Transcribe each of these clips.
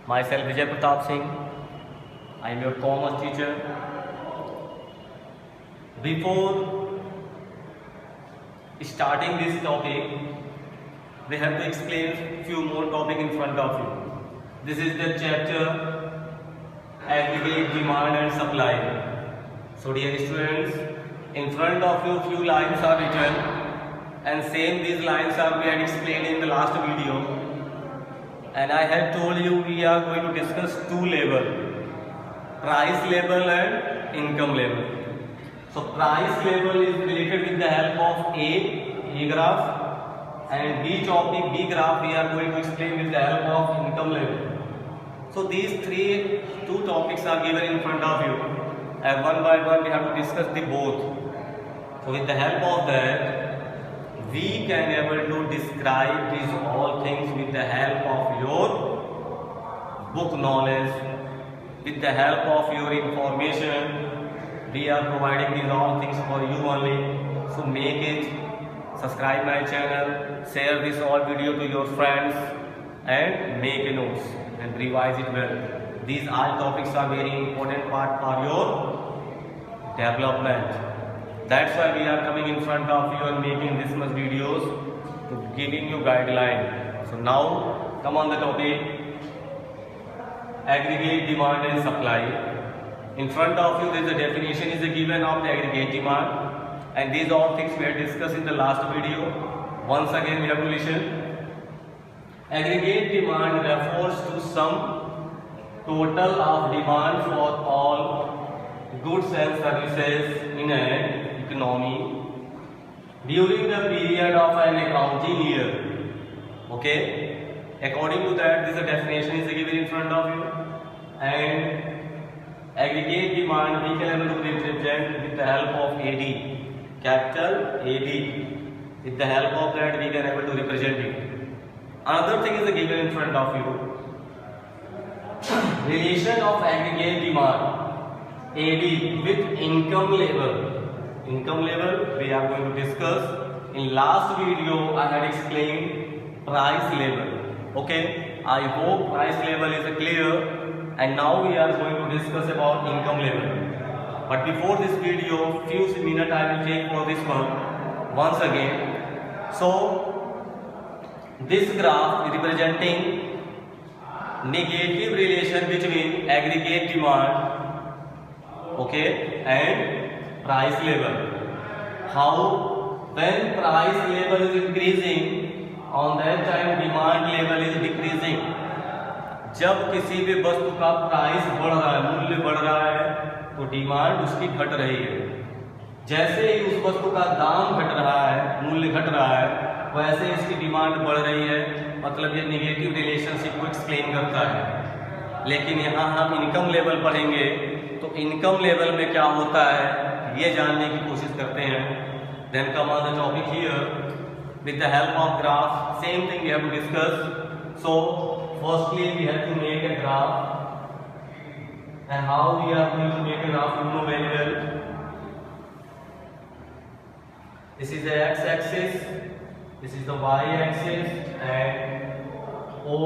Myself Vijay Pratap Singh. I am your commerce teacher. Before starting this topic, we have to explain few more topics in front of you. This is the chapter aggregate demand and supply. So dear students, in front of you few lines are written, and same these lines are we had explained in the last video. And I had told you we are going to discuss two levels, price level and income level. So price level is related with the help of A graph, and B topic, B graph we are going to explain with the help of income level. So these two topics are given in front of you, and one by one we have to discuss the both. So with the help of that, we can able to describe these all things with the help of your book knowledge, with the help of your information. We are providing these all things for you only. So make it, subscribe my channel, share this all video to your friends, and make a notes and revise it well. These all topics are very important part for your development. That's why we are coming in front of you and making this much videos to giving you guideline. So now come on the topic, aggregate demand and supply. In front of you there is a definition is given of the aggregate demand, and these all things we had discussed in the last video. Once again we have to listen. Aggregate demand refers to some total of demand for all goods and services in an economy during the period of an accounting year. Okay, according to that, this definition is given in front of you. And aggregate demand we can able to represent with the help of AD, capital AD. With the help of that we can able to represent it. Another thing is given in front of you, relation of aggregate demand AD with income level. Income level we are going to discuss. In last video I had explained price level. Okay, I hope price level is clear, and now we are going to discuss about income level. But before this video, few minutes I will take for this one once again. So this graph is representing negative relation between aggregate demand, okay, and price level. How when price level is increasing, on that time demand level is decreasing. जब किसी भी वस्तु का price बढ़ रहा है, मूल्य बढ़ रहा है, तो डिमांड उसकी घट रही है. जैसे ही उस वस्तु का दाम घट रहा है, मूल्य घट रहा है, वैसे इसकी डिमांड बढ़ रही है. मतलब ये नेगेटिव रिलेशनशिप को एक्सप्लेन करता है. लेकिन यहाँ हम इनकम लेवल पढ़ेंगे, तो इनकम लेवल में क्या होता है ये जानने की कोशिश करते हैं. Then come on the topic here with the help of graph. Same thing we have to discuss. So firstly we have to make a graph, and how we are going to make a graph you know very well. This is the x-axis, this is the y-axis, and O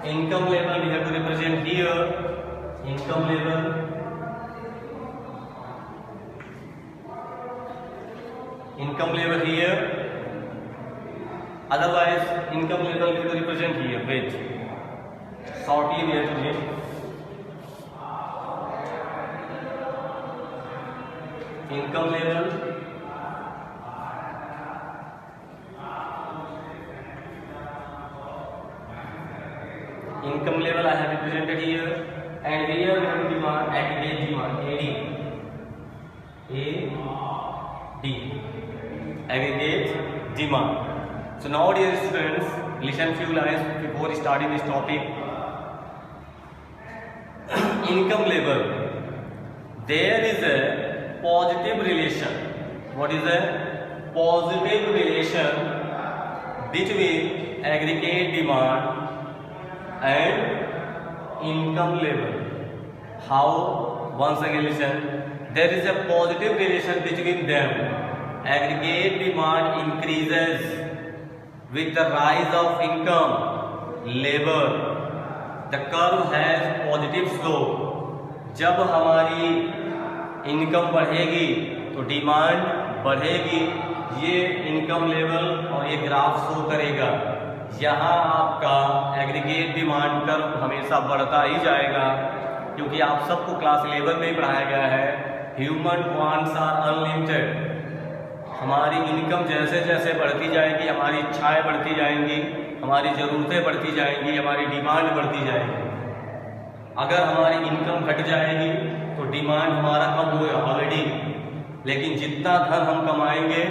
income level we have to represent here. Income level, income level here. Otherwise income level we have to represent here. Wait, shortly we have to make income level, income level I have represented here, and here we have demand, aggregate demand AD, aggregate demand. So now dear students, listen few lines before starting this topic. Income level, there is a positive relation. What is a positive relation between aggregate demand and income level? How? Once again listen, there is a positive relation between them. Aggregate demand increases with the rise of income, labor, the curve has positive slope. जब हमारी income बढ़ेगी तो demand बढ़ेगी। ये income level और ये graph show करेगा। यहाँ आपका एग्रीगेट डिमांड कर्व हमेशा बढ़ता ही जाएगा, क्योंकि आप सबको क्लास 11 में ही पढ़ाया गया है ह्यूमन वांट्स आर अनलिमिटेड। हमारी इनकम जैसे जैसे बढ़ती जाएगी, हमारी इच्छाएं बढ़ती जाएंगी, हमारी ज़रूरतें बढ़ती जाएंगी, हमारी डिमांड बढ़ती जाएगी। अगर हमारी इनकम घट जाएगी तो डिमांड हमारा कम होगा ऑलरेडी, लेकिन जितना धन हम कमाएंगे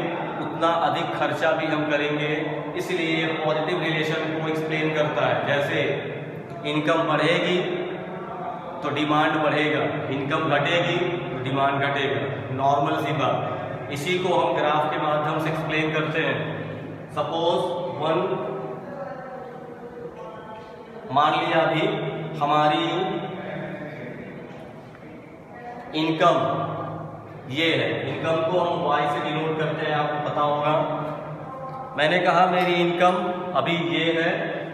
उतना अधिक खर्चा भी हम करेंगे। इसलिए पॉजिटिव रिलेशन को एक्सप्लेन करता है। जैसे इनकम बढ़ेगी तो डिमांड बढ़ेगा, इनकम घटेगी तो डिमांड घटेगा, नॉर्मल सी बात। इसी को हम ग्राफ के माध्यम से एक्सप्लेन करते हैं। सपोज मान लिया अभी हमारी इनकम ये है, इनकम को हम y से डिनोट करते हैं, आपको पता होगा। मैंने कहा मेरी इनकम अभी ये है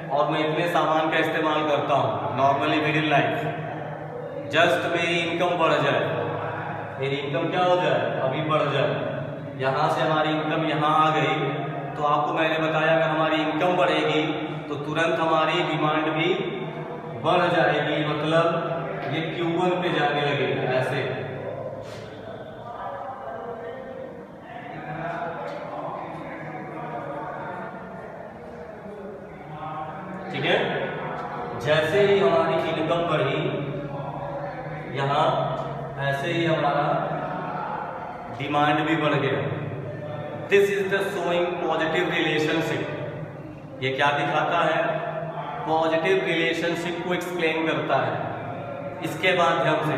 और मैं इतने सामान का इस्तेमाल करता हूँ नॉर्मली मिडिल लाइफ। जस्ट मेरी इनकम बढ़ जाए, मेरी इनकम क्या हो जाए, अभी बढ़ जाए। यहाँ से हमारी इनकम यहाँ आ गई तो आपको मैंने बताया अगर हमारी इनकम बढ़ेगी तो तुरंत हमारी डिमांड भी बढ़ जाएगी, मतलब ये Q1 पे जाने लगेगा ऐसे। ठीक है, जैसे ही हमारी इनकम बढ़ी यहाँ, ऐसे ही हमारा डिमांड भी बढ़ गया। This is the showing positive relationship. ये क्या दिखाता है, पॉजिटिव रिलेशनशिप को एक्सप्लेन करता है। इसके माध्यम से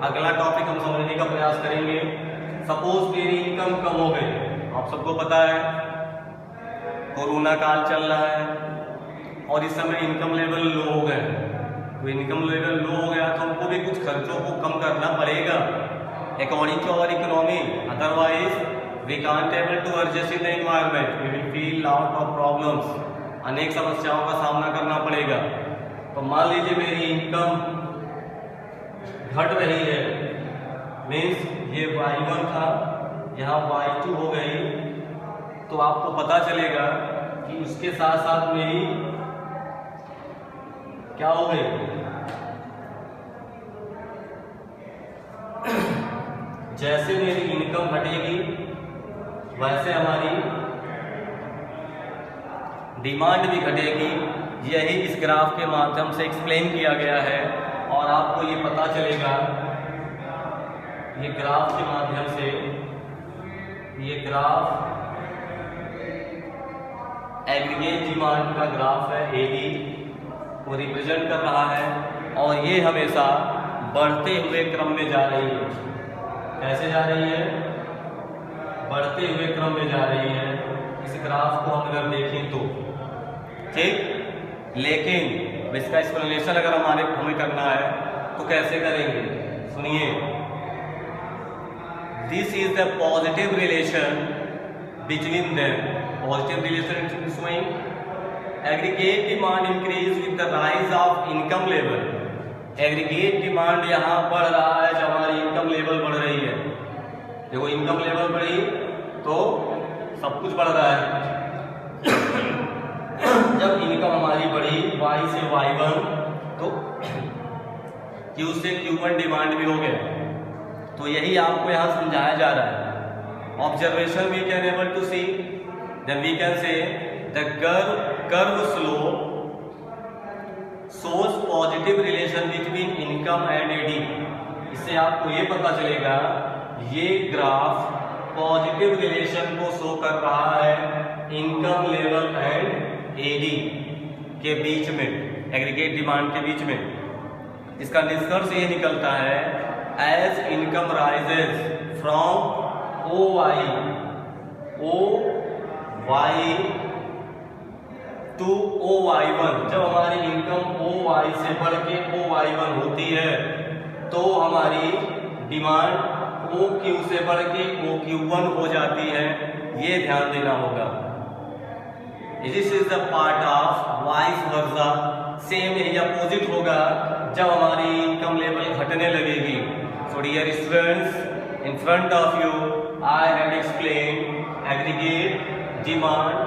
अगला टॉपिक हम समझने का प्रयास करेंगे। सपोज मेरी इनकम कम हो गई, आप सबको पता है कोरोना काल चल रहा है और इस समय इनकम लेवल लो हो गए। तो इनकम लेवल लो हो गया तो हमको भी कुछ खर्चों को कम करना पड़ेगा according to our economy, otherwise we can't able to adjust in the environment, we will feel lot of problems. अनेक समस्याओं का सामना करना पड़ेगा। तो मान लीजिए मेरी इनकम घट रही है, मीन्स ये y1 था, यहाँ y2 हो गई, तो आपको पता चलेगा कि उसके साथ साथ मेरी क्या हो गई, जैसे मेरी इनकम घटेगी वैसे हमारी डिमांड भी घटेगी। यही इस ग्राफ के माध्यम से एक्सप्लेन किया गया है और आपको ये पता चलेगा, ये ग्राफ के माध्यम से, ये ग्राफ एग्रीगेट डिमांड का ग्राफ है, एडी को रिप्रेजेंट कर रहा है और ये हमेशा बढ़ते हुए क्रम में जा रही है। कैसे जा रही है, बढ़ते हुए क्रम में जा रही है। इस ग्राफ को हम अगर देखें तो ठीक, लेकिन इसका एक्सप्लेनेशन अगर हमें करना है तो कैसे करेंगे, सुनिए। This is the positive relation between them. Positive relation showing aggregate demand increase with the rise of income level. Aggregate demand यहाँ बढ़ रहा है जब हमारी इनकम लेवल बढ़ रही है। देखो इनकम लेवल बढ़ी तो सब कुछ बढ़ रहा है। जब इनकम हमारी बढ़ी y से y1 तो Q से Q1 डिमांड भी हो गया। तो यही आपको यहाँ समझाया जा रहा है। Observation we can able to see, then we can say the curve slope shows positive relation between income and AD. इससे आपको ये पता चलेगा ये ग्राफ पॉजिटिव रिलेशन को शो कर रहा है इनकम लेवल एंड एडी के बीच में, एग्रीगेट डिमांड के बीच में। इसका निष्कर्ष ये निकलता है as income rises from O Y to OY1, जब हमारी इनकम OY से बढ़ के OY1 होती है तो हमारी डिमांड OQ से बढ़ के OQ1 हो जाती है। ये ध्यान देना होगा। This is the part of vice versa same यही अपोजिट होगा जब हमारी इनकम लेवल घटने लगेगी। So dear students, in front of you I have explained aggregate demand,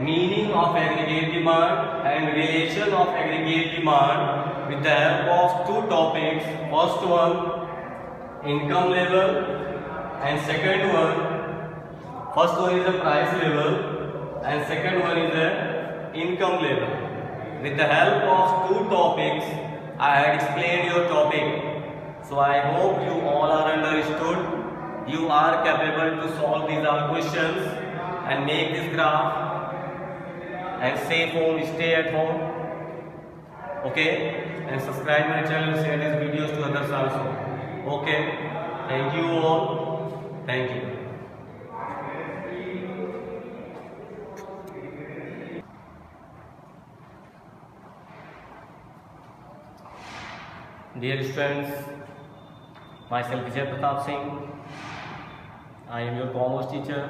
meaning of aggregate demand and relation of aggregate demand with the help of two topics. First one, income level, and second one, first one is the price level and second one is the income level. With the help of two topics, I had explained your topic. So I hope you all are understood. You are capable to solve these all questions and make this graph. And stay home, stay at home, okay, and subscribe my channel, share these videos to others also, okay. Thank you all, thank you. Dear students, myself Vijay Pratap Singh, I am your commerce teacher.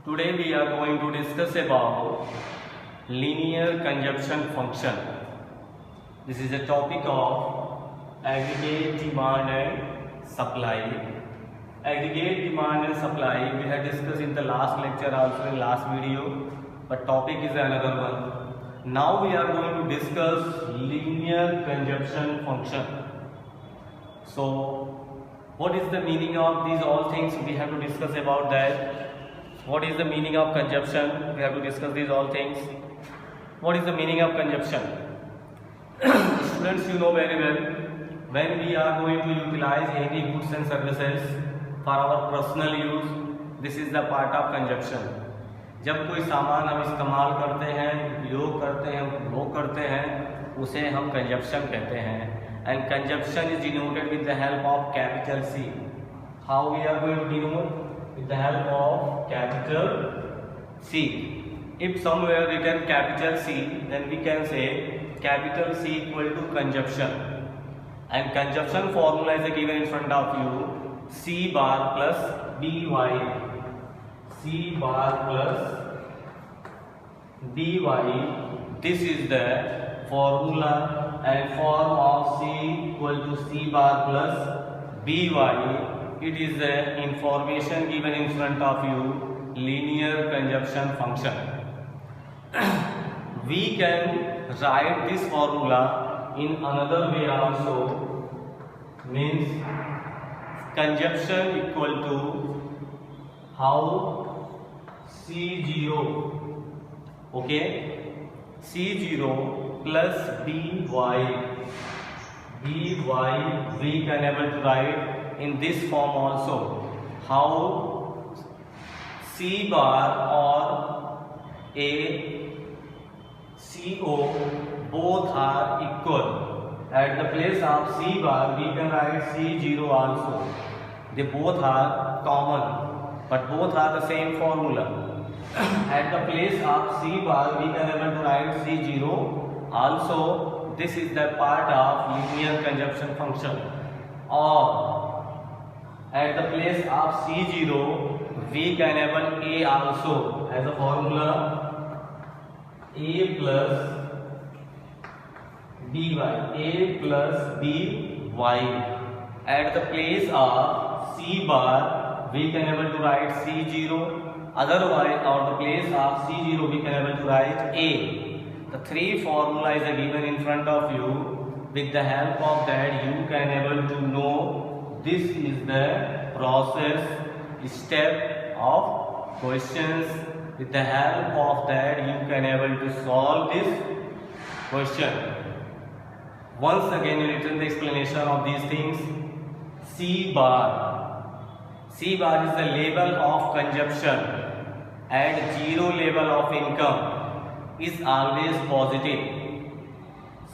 Today we are going to discuss about linear consumption function. This is a topic of aggregate demand and supply. Aggregate demand and supply we had discussed in the last lecture, also in last video, but topic is another one. Now we are going to discuss linear consumption function. So what is the meaning of these all things? We have to discuss about that. What is the meaning of consumption? We have to discuss these all things. What is the meaning of consumption? Students, you know very well, when we are going to utilize any goods and services for our personal use, this is the part of consumption. जब कोई सामान हम इस्तेमाल करते हैं, उपयोग करते हैं, उपभोग करते हैं, उसे हम कंजप्शन कहते हैं. And consumption is denoted with the help of capital C. How we are going to denote? With the help of capital C. If somewhere written capital C, then we can say capital C equal to consumption. And consumption formula is given in front of you. C bar plus by. C bar plus by. This is the formula and form of C equal to C bar plus by. It is the information given in front of you, linear consumption function. We can write this formula in another way also, means consumption equal to how C0, okay, C0 plus by we can able to write in this form also, how C bar or A CO both are equal. At the place of C bar we can write C0 also. They both are common, but both are the same formula. At the place of C bar we can able to write C0 also. This is the part of linear consumption function. Or at the place of C0 we can able A also as a formula, A plus by, A plus by. At the place of C bar we can able to write C0, otherwise at the place of C0 we can able to write A. The three formulas are given in front of you. With the help of that you can able to know this is the process step of questions. With the help of that you can able to solve this question. Once again you written the explanation of these things. C bar is the level of consumption at zero level of income is always positive.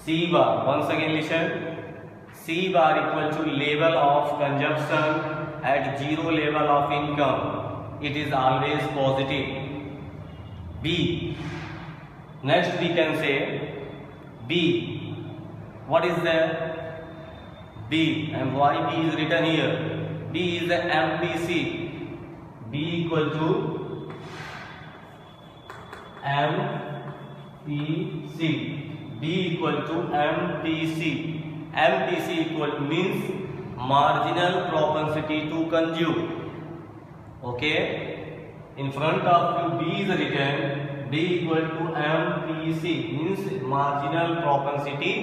C bar, once again listen, C bar equal to level of consumption at zero level of income, it is always positive. B, next we can say B, what is the B and why B is written here? B is the MPC, B equal to MPC, B equal to MPC. MPC equal means marginal propensity to consume. Okay, in front of you B is written, B equal to MPC means marginal propensity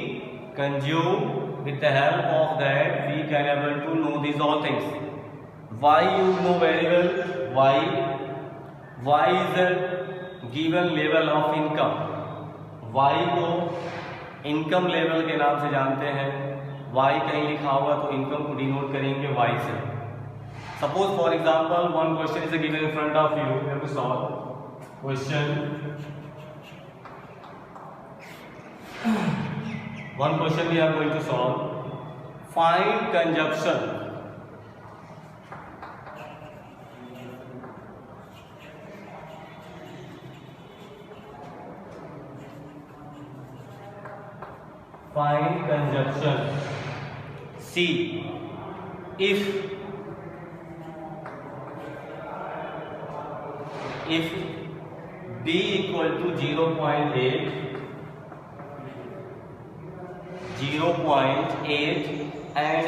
consume. With the help of that we can able to know these all things. Y you know very well. Y is a given level of income. Y को income level के नाम से जानते हैं. Y कहीं लिखा होगा तो इनकम को डिनोट करेंगे Y से. Suppose for example one question is given in front of you. You have to solve question. One question we are going to solve. Find consumption. Find consumption. C. If B equal to 0.8 and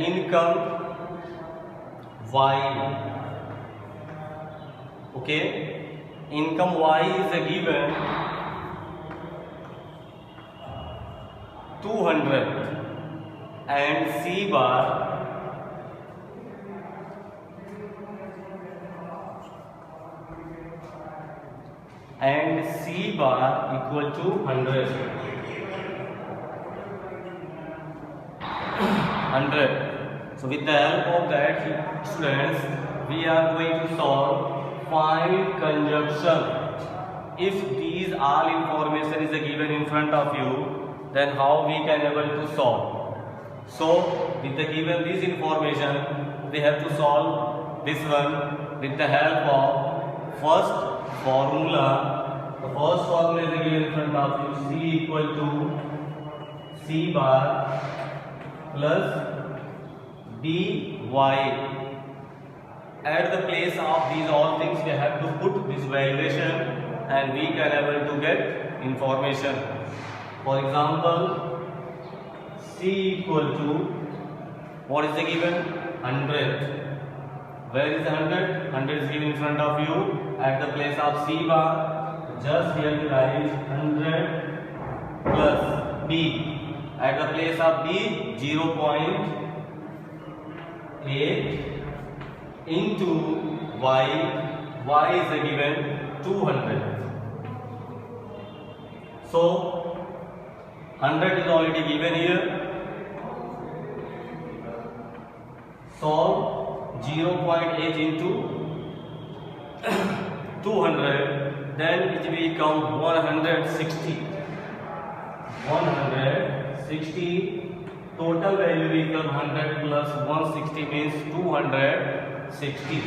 income Y. Okay, income Y is a given 200 and C bar equal to 100. So with the help of that, students, we are going to solve find consumption. If these all information is given in front of you, then how we can able to solve? So with the given this information, we have to solve this one with the help of first formula. The first formula is given in front of you. C equal to C bar plus dy. At the place of these all things, we have to put this valuation and we can able to get information. For example, C equal to, what is the given? 100. Where is the 100? 100 is given in front of you. At the place of C bar, just here we write 100 plus B. At the place of B, 0.8 into Y is given 200. So 100 is already given here. Solve 0.8 into 200, then it will become 160. 160. Total value will become 100 plus 160 means 260.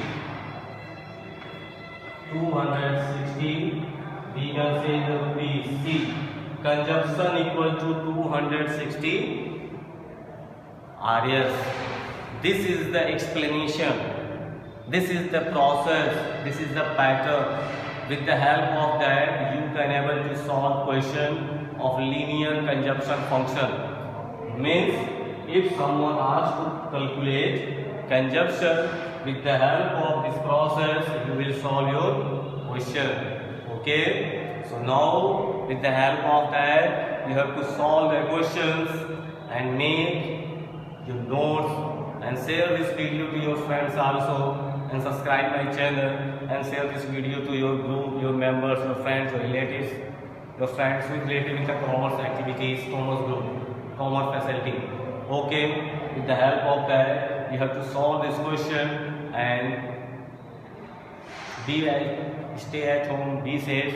260. We can say the rupees. C. Consumption equal to 260 RS. This is the explanation. This is the process. This is the pattern. With the help of that, you can able to solve question of linear consumption function. Means if someone asks to calculate consumption, with the help of this process, you will solve your question. Okay. So now, with the help of that, you have to solve the questions and make your notes and share this video to your friends also, and subscribe my channel and share this video to your group, your members, your friends, your relatives, your friends who is related with the commerce activities, commerce group, commerce facility. Okay, with the help of that, you have to solve this question and stay at home, be safe,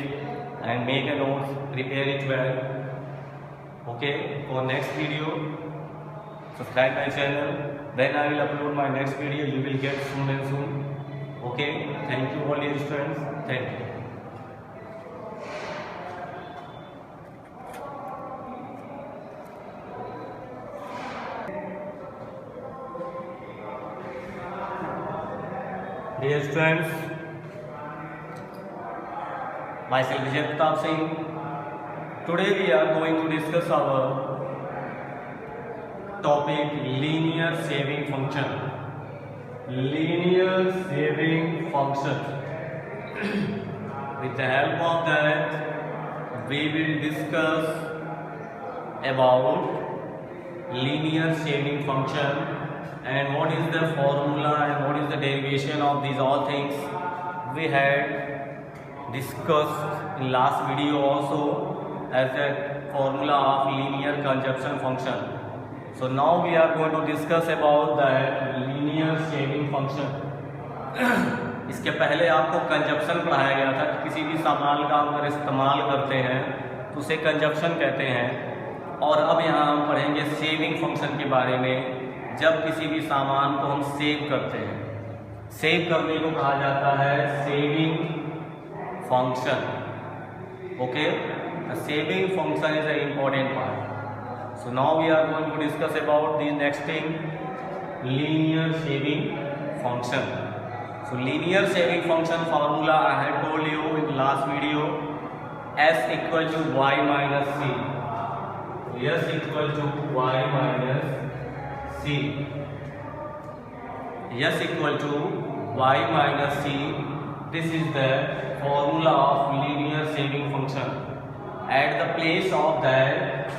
and make a notes, prepare it well. Okay, for next video, subscribe my channel. Then I will upload my next video. You will get soon and soon. Okay, thank you all dear students. Thank you. Dear students, Myself Vijay Pratap Singh. Today we are going to discuss our topic linear saving function. Linear saving function. With the help of that, we will discuss about linear saving function and what is the formula and what is the derivation of these all things. We had discussed in last video also as a formula of linear conjugation function. So now we are going to discuss about that linear saving function. इसके पहले आपको consumption पढ़ाया गया था कि किसी भी सामान का हम अगर इस्तेमाल करते हैं तो उसे कंजप्शन कहते हैं। और अब यहाँ हम पढ़ेंगे सेविंग फंक्शन के बारे में। जब किसी भी सामान को हम सेव करते हैं, सेव करने को कहा जाता है saving function. Okay, saving function is an important part. So now we are going to discuss about the next thing, linear saving function. So linear saving function formula I had told you in the last video, S equal to y minus c. S equal to y minus c. S equal to y minus c. This is the formula of linear saving function. At the place of that,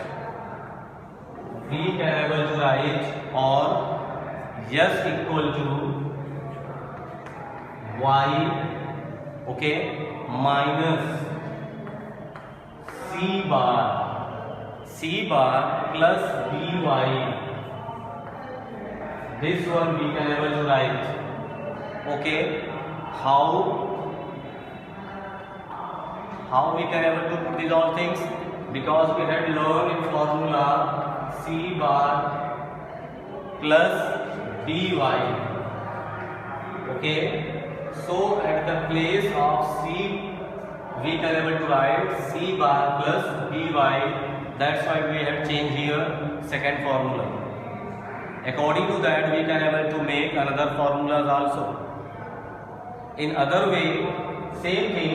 we can able to write or S equal to y, okay, minus c bar plus by. This one we can able to write. Okay, how we can able to put these all things, because we had learned in formula c bar plus by. Okay, so at the place of c we can able to write c bar plus by. That's why we have changed here second formula. According to that, we can able to make another formulas also. In other way, same thing,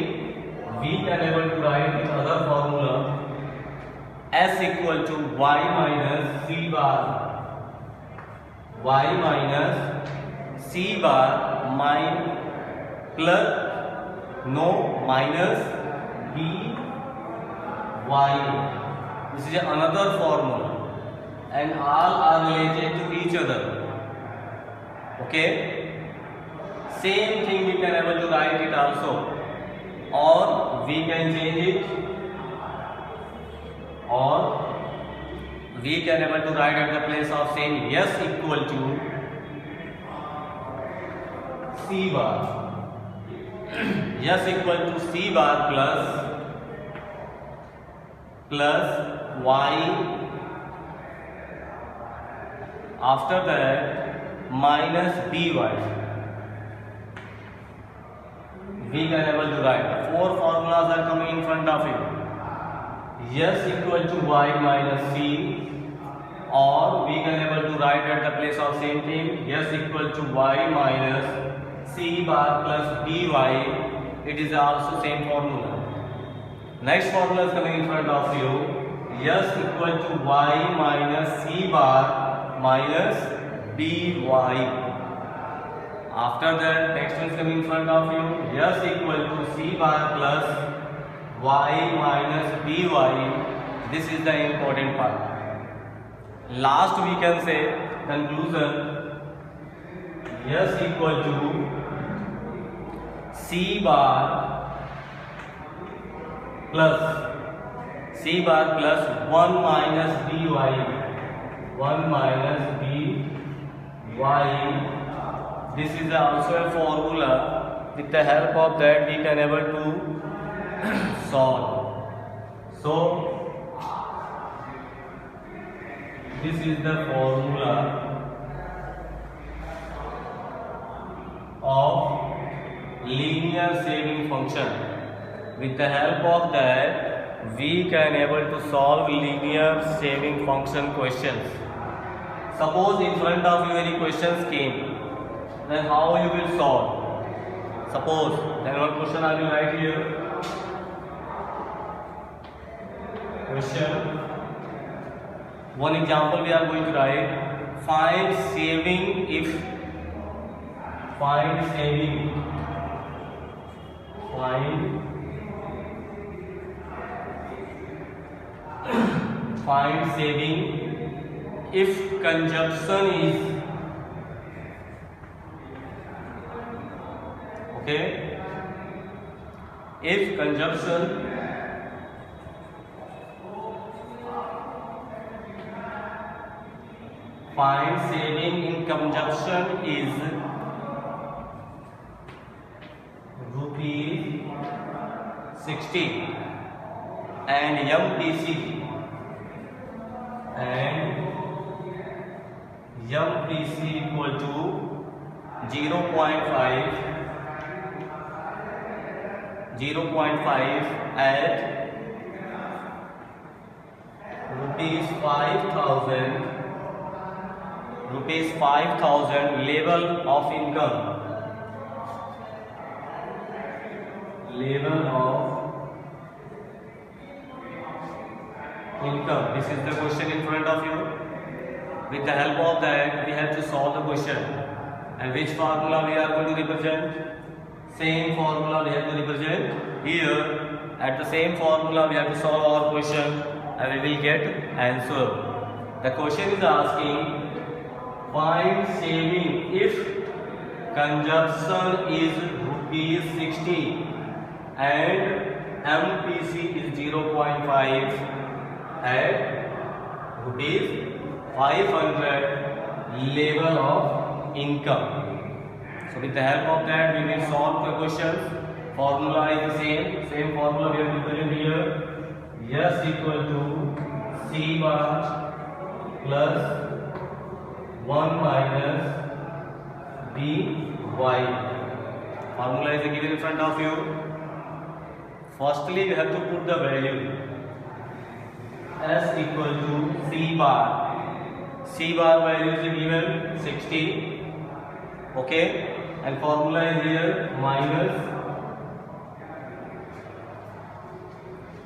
we can able to write in other formula S equal to y minus c bar, y minus c bar minus by. This is another formula and all are related to each other. Okay, same thing we can able to write it also, or we can change it, or we can able to write at the place of same S equal to c bar. S equal to c bar plus y, after that minus by. We can able to write. Four formulas are coming in front of you. S equal to y minus c, or we can able to write at the place of same thing S equal to y minus c bar plus by. It is also same formula. Next formula is coming in front of you. S equal to y minus c bar minus by. After that, next one is coming in front of you. S equal to c bar plus y minus by. This is the important part. Last we can say conclusion. S equal to c bar plus 1 minus by. 1 minus by. This is also a formula. With the help of that, we can able to solve. So this is the formula of linear saving function. With the help of that, we can able to solve linear saving function questions. Suppose in front of you any questions came, then how you will solve? Suppose then one question I will write here. question. One example we are going to write. Find saving if find saving if consumption is okay. If consumption find saving in consumption is rupees 60 and MPC equal to 0.5 at rupees 5,000 level of income. This is the question in front of you. With the help of that, we have to solve the question. And which formula we are going to represent? Same formula we have to represent here. At the same formula, we have to solve our question, and we will get answer. The question is asking, find saving if consumption is rupees 60 and MPC is 0.5 at rupees 500 level of income. So with the help of that, we will solve the questions. Formula is the same formula we have written here. S equal to C bar plus 1 minus by. Formula is given in front of you. Firstly, we have to put the value. S equal to C bar. C bar value is given 60. Okay, and formula is here minus.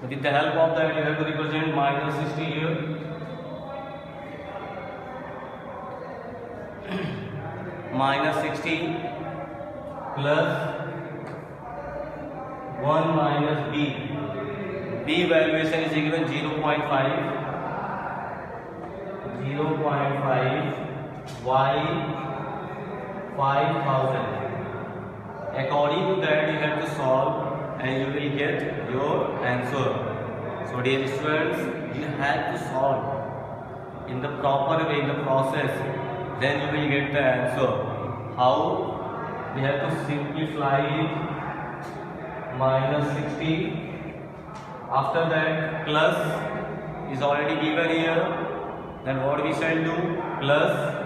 With the help of that, you have to represent minus 60 here. Minus 60 plus 1 minus B. B valuation is given 0.5 y 5,000. According to that, you have to solve and you will get your answer. So dear students, you have to solve in the proper way, in the process, then you will get the answer. How? We have to simplify it. Minus 60. After that, plus is already given here. Then what we shall do? Plus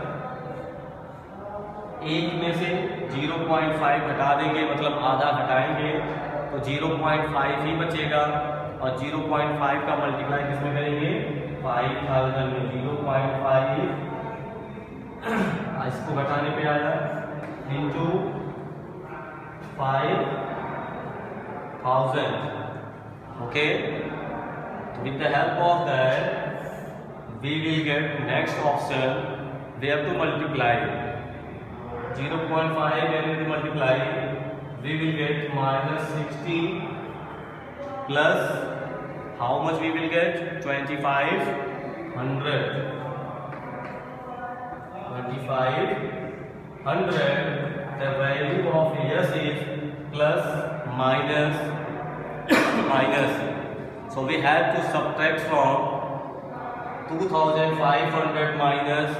एक में से 0.5 घटा देंगे, मतलब आधा घटाएंगे तो 0.5 ही बचेगा और 0.5 का मल्टीप्लाई किसमें करेंगे? 5,000 में 0.5 इसको घटाने पे आया into 5,000. Okay, with the help of that we will get next option. We have to multiply 0.5 and we multiply, we will get minus 60 plus how much we will get? 2,500. 2,500. The value of S is plus minus minus. So we have to subtract from 2,500 minus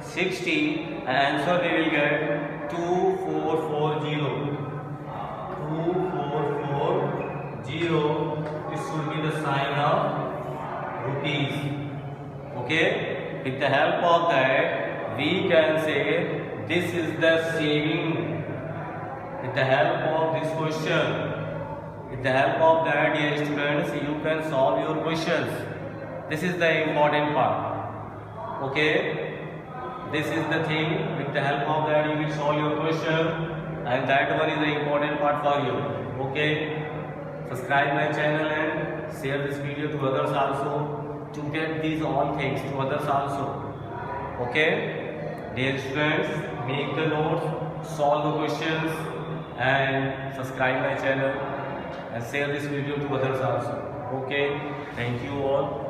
60, and answer we will get 2440. 2440. This should be the sign of rupees. Okay. With the help of that, we can say this is the saving. With the help of this question, with the help of that, dear students, you can solve your questions. This is the important part. Okay, this is the thing. With the help of that, you will solve your question, and that one is the important part for you. Okay, subscribe my channel and share this video to others also, to get these all things to others also. Okay, dear students, make the notes, solve the questions, and subscribe my channel and share this video to others also. Okay, thank you all.